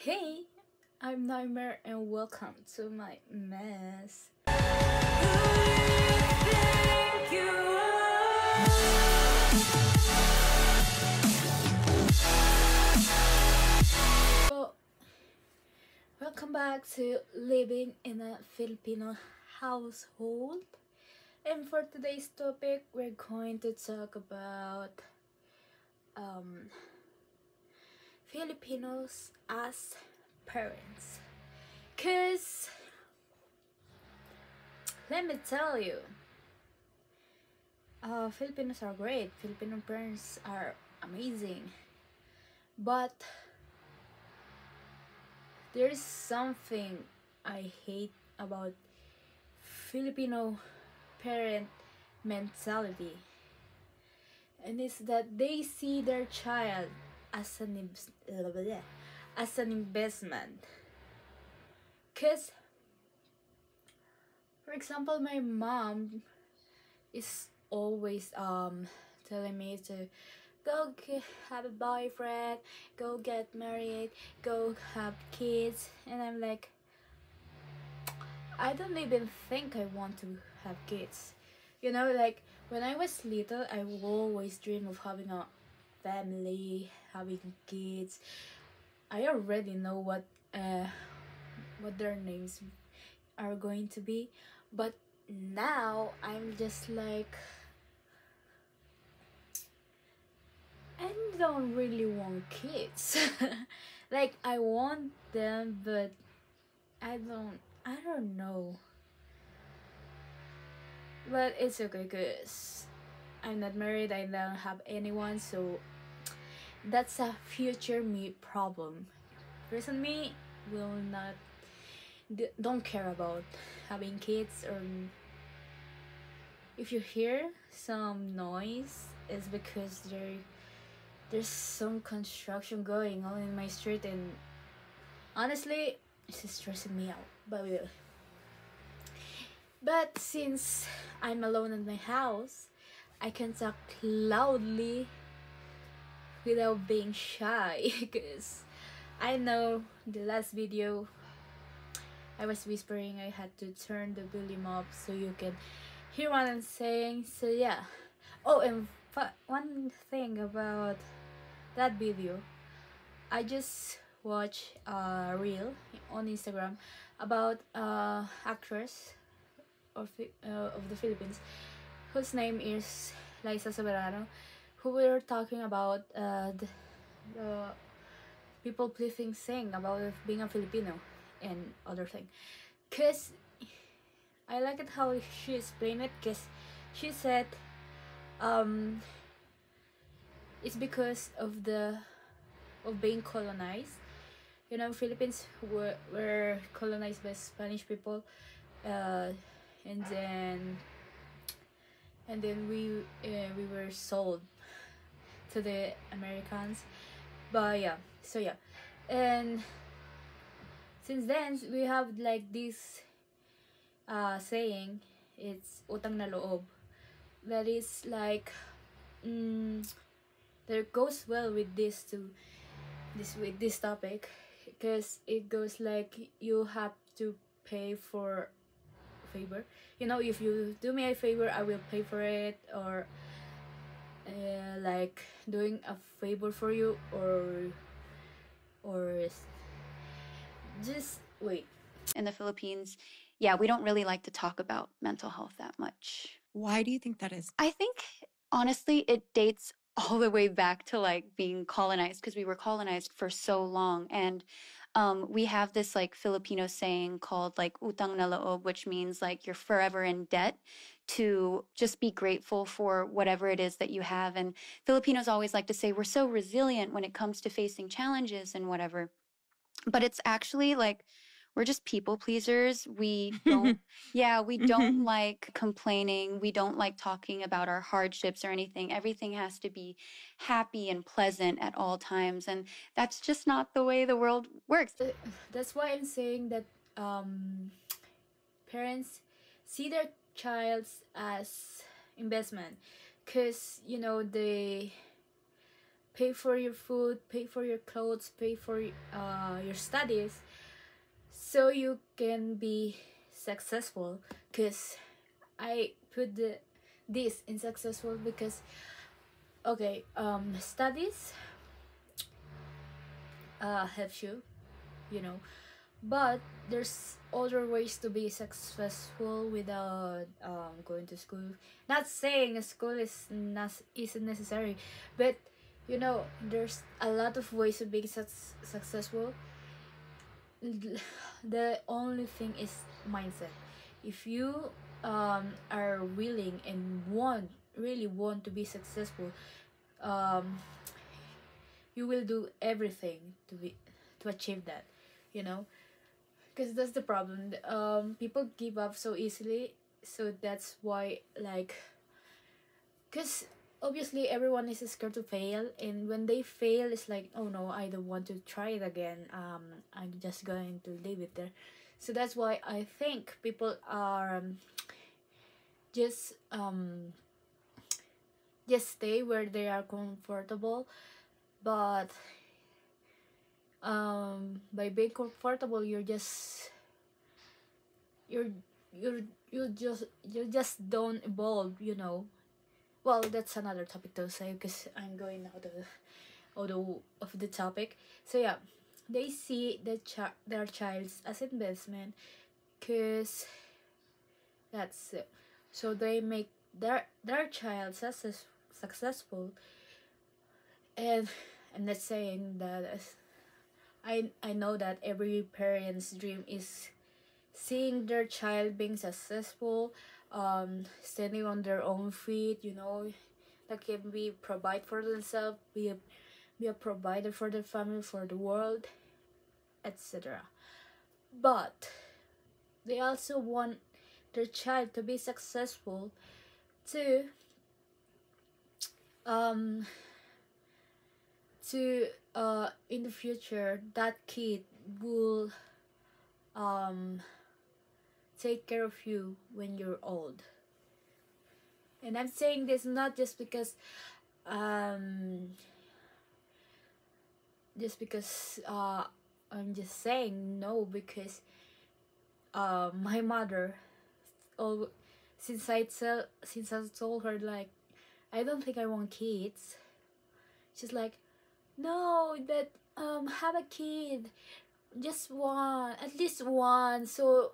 Hey, I'm Nightmare and welcome to my mess. So, welcome back to living in a Filipino household. And for today's topic, we're going to talk about Filipinos as parents. Cause let me tell you, Filipinos are great. Filipino parents are amazing. But there's something I hate about Filipino parent mentality, and it's that they see their child as an investment. Cause, for example, my mom is always telling me to have a boyfriend, go get married, go have kids, and I'm like, I don't even think I want to have kids. You know, like when I was little, I would always dream of having a family, having kids. I already know what their names are going to be, but now I'm just like, I don't really want kids. Like I want them, but I don't know. But it's okay because I'm not married, I don't have anyone, so that's a future me problem. Present me will not don't care about having kids. Or if you hear some noise, it's because there's some construction going on in my street, and honestly it's stressing me out. But since I'm alone in my house, I can talk loudly without being shy. Because I know the last video I was whispering, I had to turn the volume up so you can hear what I'm saying. So yeah. Oh, and one thing about that video, I just watched a reel on Instagram about actress of the Philippines whose name is Liza Soberano, who were talking about the people pleasing thing about being a Filipino and other thing. Cause I like it how she explained it. Cause she said it's because of being colonized. You know, Philippines were colonized by Spanish people, and then we were sold to the Americans. But yeah, so yeah, and since then we have like this saying, it's utang na loob, that is like that goes well with this topic, because it goes like you have to pay for favor. You know, if you do me a favor, I will pay for it. Or like doing a favor for you, or just wait. In the Philippines, yeah, we don't really like to talk about mental health that much. Why do you think that is? I think, honestly, it dates all the way back to like being colonized, because we were colonized for so long. And we have this like Filipino saying called like utang na loob, which means like you're forever in debt to just be grateful for whatever it is that you have. And Filipinos always like to say we're so resilient when it comes to facing challenges and whatever. But it's actually like, we're just people pleasers. We don't, we don't like complaining. We don't like talking about our hardships or anything. Everything has to be happy and pleasant at all times. And that's just not the way the world works. That's why I'm saying that parents see their child as investment. Because, you know, the pay for your food, pay for your clothes, pay for your studies, so you can be successful. Because I put this in successful because, okay, studies helps you, you know, but there's other ways to be successful without going to school. Not saying school isn't necessary, but you know, there's a lot of ways of being successful. The only thing is mindset. If you are willing and really want to be successful, um, you will do everything to achieve that, you know. Because that's the problem. People give up so easily, so that's why, like, because obviously everyone is scared to fail, and when they fail, it's like, oh no, I don't want to try it again. I'm just going to leave it there. So that's why I think people are just just stay where they are comfortable. But by being comfortable, you're just you're you just don't evolve, you know. Well, that's another topic to say, because I'm going out of the topic. So yeah, they see their child as investment, because that's it. So they make their child successful. And I'm not saying that I know that every parent's dream is seeing their child being successful, standing on their own feet, you know, that can be provide for themselves, be a provider for their family, for the world, etc. But they also want their child to be successful to um in the future that kid will take care of you when you're old. And I'm saying this not just because I'm just saying no, because my mother, oh, since I told her, like, I don't think I want kids, she's like, no, that have a kid, just one, at least one, so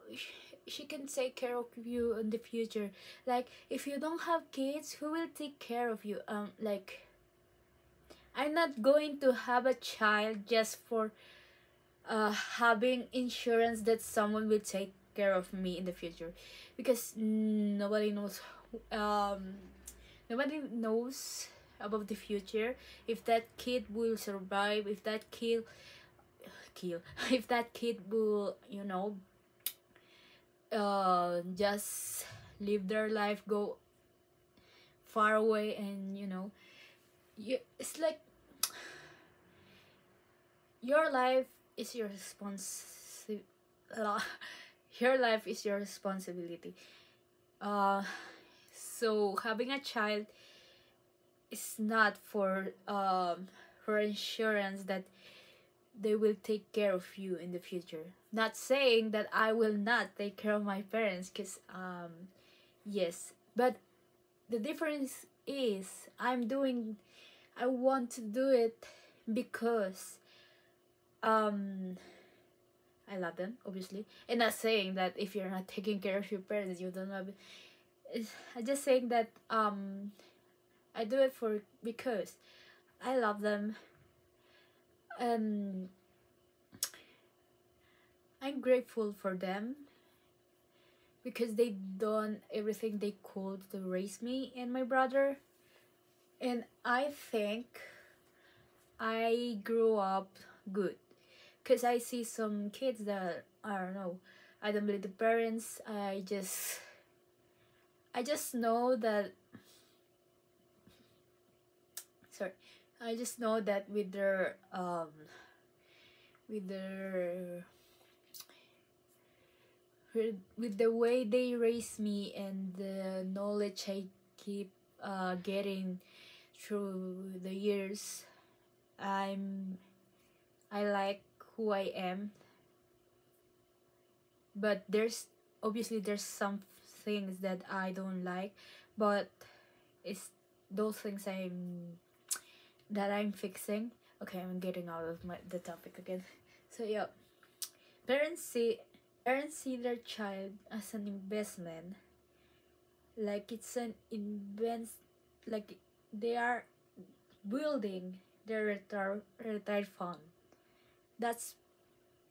she can take care of you in the future. Like, if you don't have kids, who will take care of you? Like, I'm not going to have a child just for having insurance that someone will take care of me in the future, because nobody knows about the future, if that kid will survive, if that kid if that kid will, you know, just live their life, go far away, and you know, it's like your life is your your life is your responsibility. So having a child is not for insurance that they will take care of you in the future. Not saying that I will not take care of my parents, because yes, but the difference is I want to do it because I love them, obviously. And not saying that if you're not taking care of your parents, you don't love it. I'm just saying that I do it because I love them, and I'm grateful for them, because they done everything they could to raise me and my brother. And I think I grew up good, because I see some kids that, I don't know, I don't believe the parents. I just know that, sorry, I just know that with their with the way they raise me and the knowledge I keep getting through the years, I like who I am, but there's some things that I don't like, but it's those things I'm fixing. Okay, I'm getting out of the topic again. So yeah, parents see parents see their child as an investment, like it's an like they are building their retired fund. That's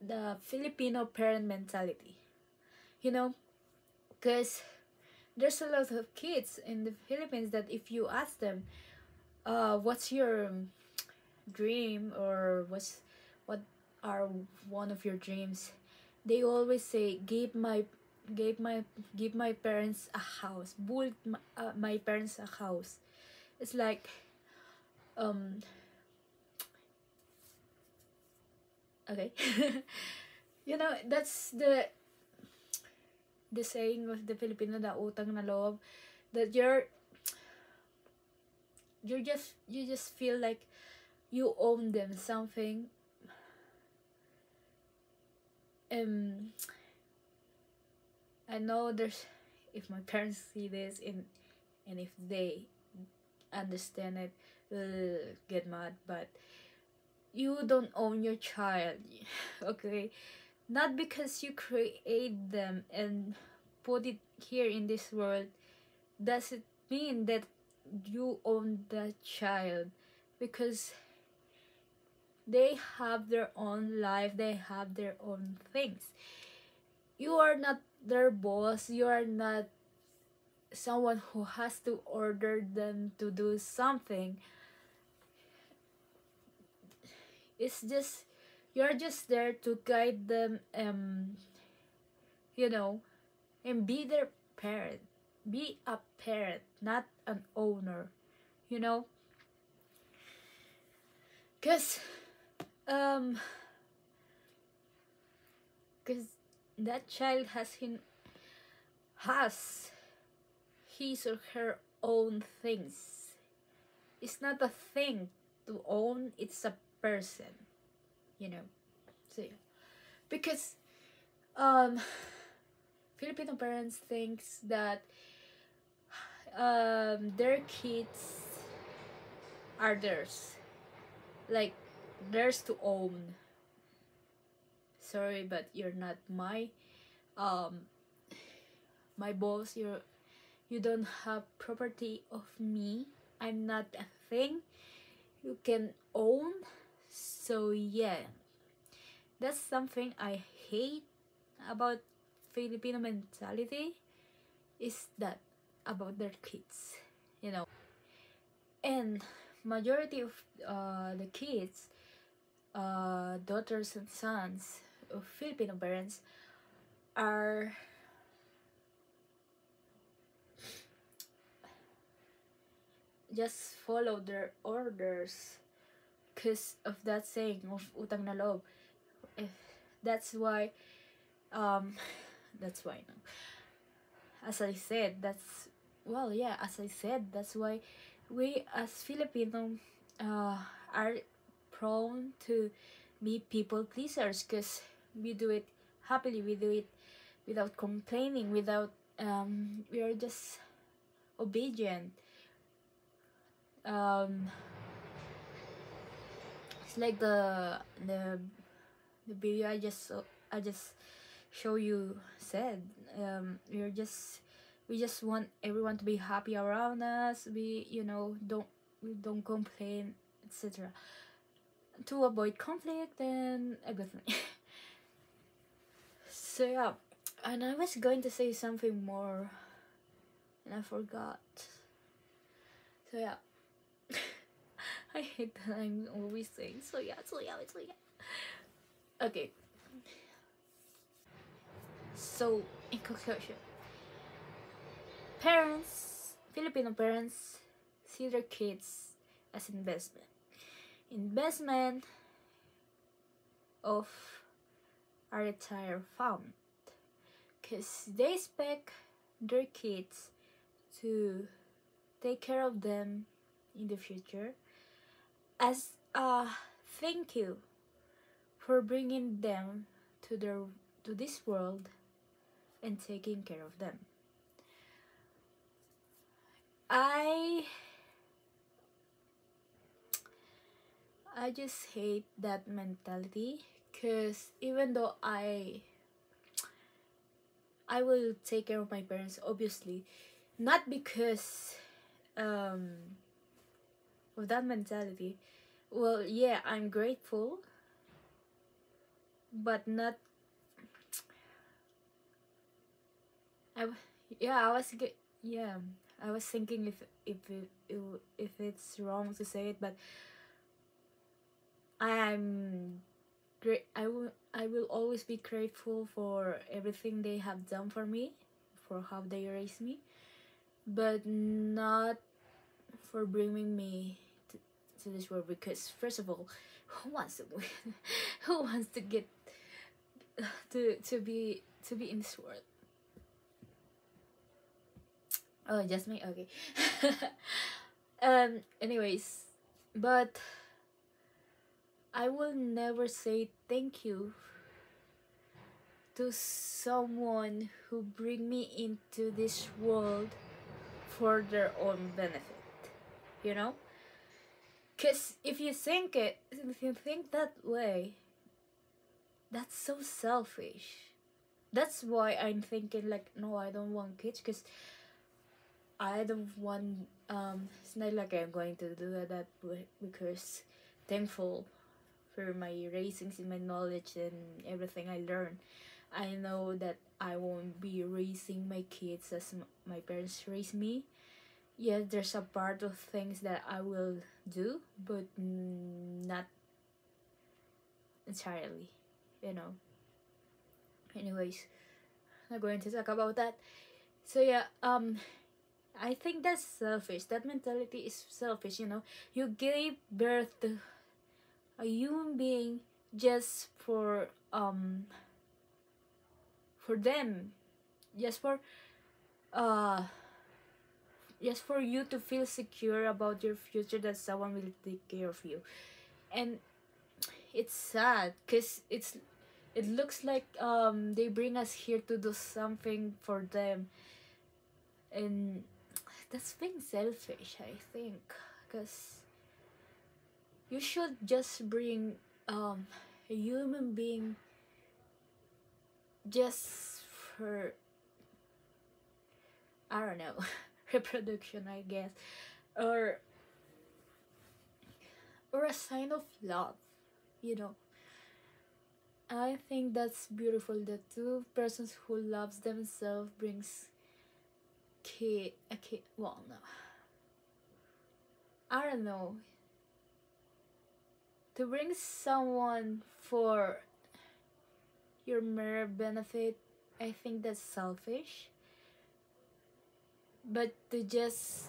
the Filipino parent mentality, you know, because there's a lot of kids in the Philippines that if you ask them, what's your dream, or what are one of your dreams, they always say give my give my parents a house, build my parents a house. It's like um okay. You know, that's the saying of the Filipino, na utang na loob, that you just feel like you own them something. I know there's, if my parents see this, and if they understand it, will get mad, but you don't own your child. Okay, not because you create them and put it here in this world does it mean that you own the child, because they have their own life, they have their own things. You are not their boss, you are not someone who has to order them to do something. It's just, you're just there to guide them, you know, and be their parent. Be a parent, not an owner, you know, because um because that child has his or her own things. It's not a thing to own, it's a person, you know. So yeah. Because Filipino parents thinks that their kids are theirs, like theirs to own. Sorry, but you're not um my boss. You don't have property of me. I'm not a thing you can own. So yeah, that's something I hate about Filipino mentality, is that about their kids, you know. And majority of the kids, daughters and sons of Filipino parents, are just follow their orders because of that saying of utang na loob. If that's why um that's why, no, as I said, that's, well, yeah, as I said, that's why we as Filipino are prone to be people pleasers, because we do it happily, we do it without complaining, without we are just obedient. It's like the video I just show you said, we just want everyone to be happy around us. We, you know, we don't complain, etc., to avoid conflict and everything. So yeah, and I was going to say something more and I forgot. So yeah. I hate that I'm always saying so yeah. Okay. So in conclusion, Filipino parents see their kids as investment. Investment of a retired fund. Because they expect their kids to take care of them in the future, as thank you for bringing them to this world and taking care of them. I just hate that mentality, because even though I will take care of my parents, obviously, not because of that mentality. Well, yeah, I'm grateful, but not. Yeah, I was thinking if it's wrong to say it, but I'm great. I will always be grateful for everything they have done for me, for how they raised me, but not for bringing me to this world. Because first of all, who wants to who wants to get to be in this world? Oh, just me. Okay. Anyways, but I will never say thank you to someone who bring me into this world for their own benefit. You know? Cause if you think that way, that's so selfish. That's why I'm thinking like, no, I don't want kids, cause I don't want. It's not like I'm going to do that because thankful for my raisings and my knowledge and everything I learned. I know that I won't be raising my kids as my parents raised me. Yeah, there's a part of things that I will do, but not entirely, you know. Anyways, not going to talk about that. So yeah, I think that's selfish. That mentality is selfish, you know. You gave birth to a human being just for them, just for uh just for you to feel secure about your future, that someone will take care of you. And it's sad because it looks like they bring us here to do something for them, and that's being selfish, I think, because you should just bring a human being just for, I don't know, reproduction, I guess, or a sign of love, you know. I think that's beautiful that two persons who loves themselves brings a kid. Well, no, I don't know, to bring someone for your mere benefit. I think that's selfish. But to just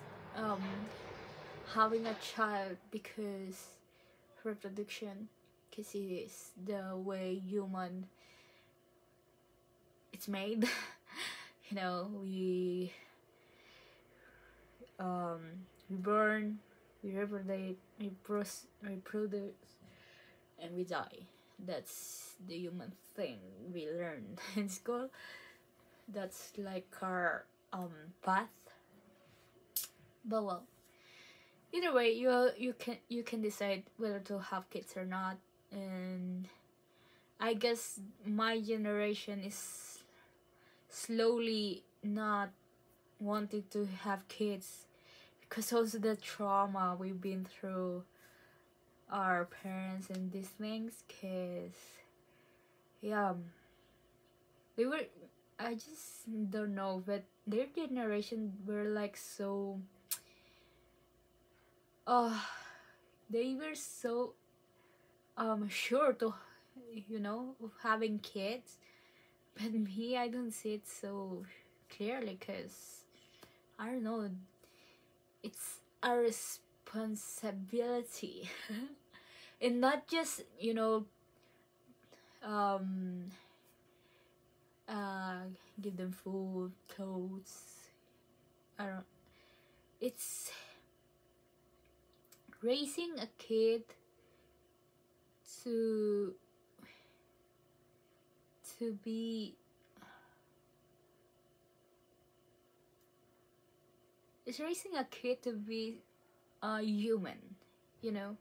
having a child because reproduction, because it is the way human it's made. You know, we born, we reproduce, reproduce, and we die. That's the human thing we learned in school. That's like our path. But well, either way, you can decide whether to have kids or not. And I guess my generation is slowly not wanting to have kids because also the trauma we've been through our parents and these things. Cause yeah, they were, I just don't know, but their generation were like so they were so sure to, you know, of having kids. But me, I don't see it so clearly, because I don't know, it's a responsibility. And not just, you know, give them food, clothes. I don't, it's raising a kid to be, it's raising a kid to be a human, you know,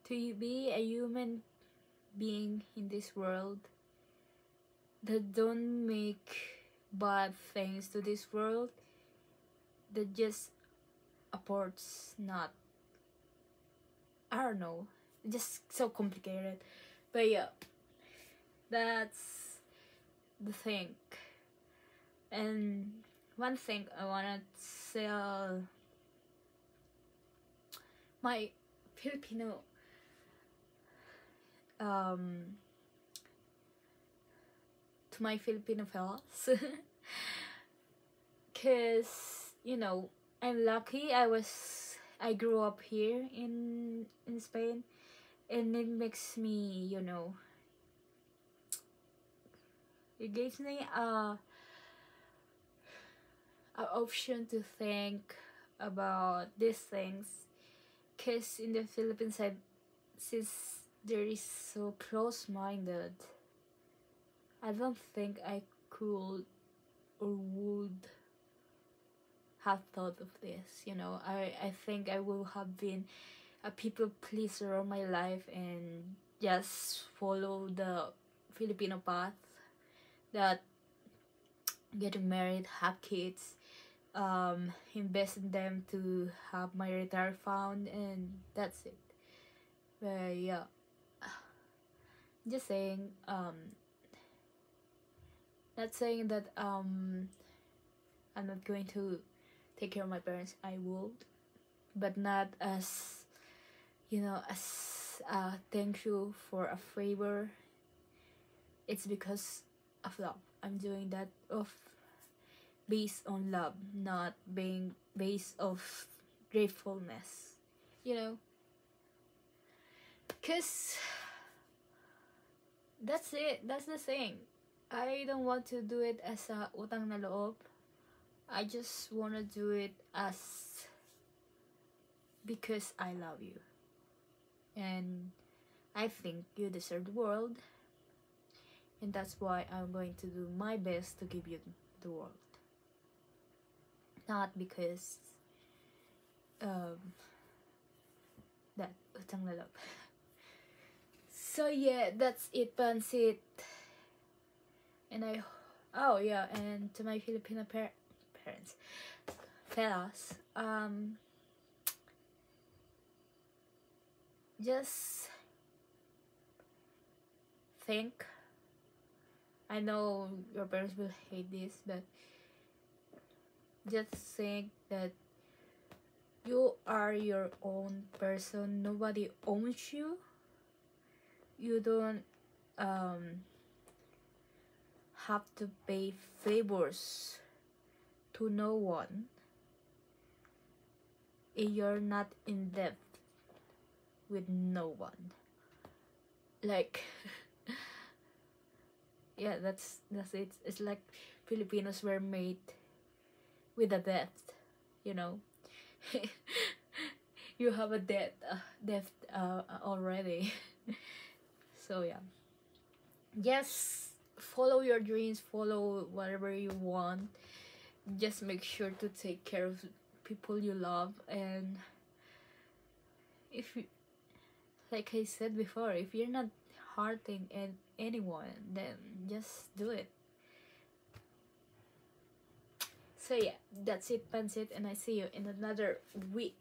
to be a human being in this world that don't make bad things to this world, that just apports not, I don't know, just so complicated. But yeah, that's the thing. And one thing I wanna tell my Filipino to my Filipino fellas, cause you know, I'm lucky. I grew up here in Spain, and it makes me, you know, it gives me a option to think about these things. Cause in the Philippines, since there is so close-minded, I don't think I could or would have thought of this, you know. I think I will have been a people pleaser all my life and just follow the Filipino path, that getting married, have kids, invest in them to have my retire fund, and that's it. But yeah, just saying, not saying that I'm not going to take care of my parents. I would, but not as, you know, as a thank you for a favor. It's because of love. I'm doing that of based on love, not being based of gratefulness, you know. Cause that's it. That's the thing. I don't want to do it as a utang na loob. I just wanna do it as because I love you, and I think you deserve the world, and that's why I'm going to do my best to give you the world. Not because that utang na loob. So yeah, that's it, Pansit. And oh yeah, and to my Filipino parents, fellas, just think. I know your parents will hate this, but just think that you are your own person. Nobody owns you. You don't have to pay favors to no one. You're not in debt with no one. Like yeah, that's it. It's like Filipinos were made with a debt, you know. You have a debt already. So yeah, just follow your dreams, follow whatever you want. Just make sure to take care of people you love, and if you, like I said before, if you're not hurting anyone, then just do it. So yeah, that's it, Pansit, and I see you in another week.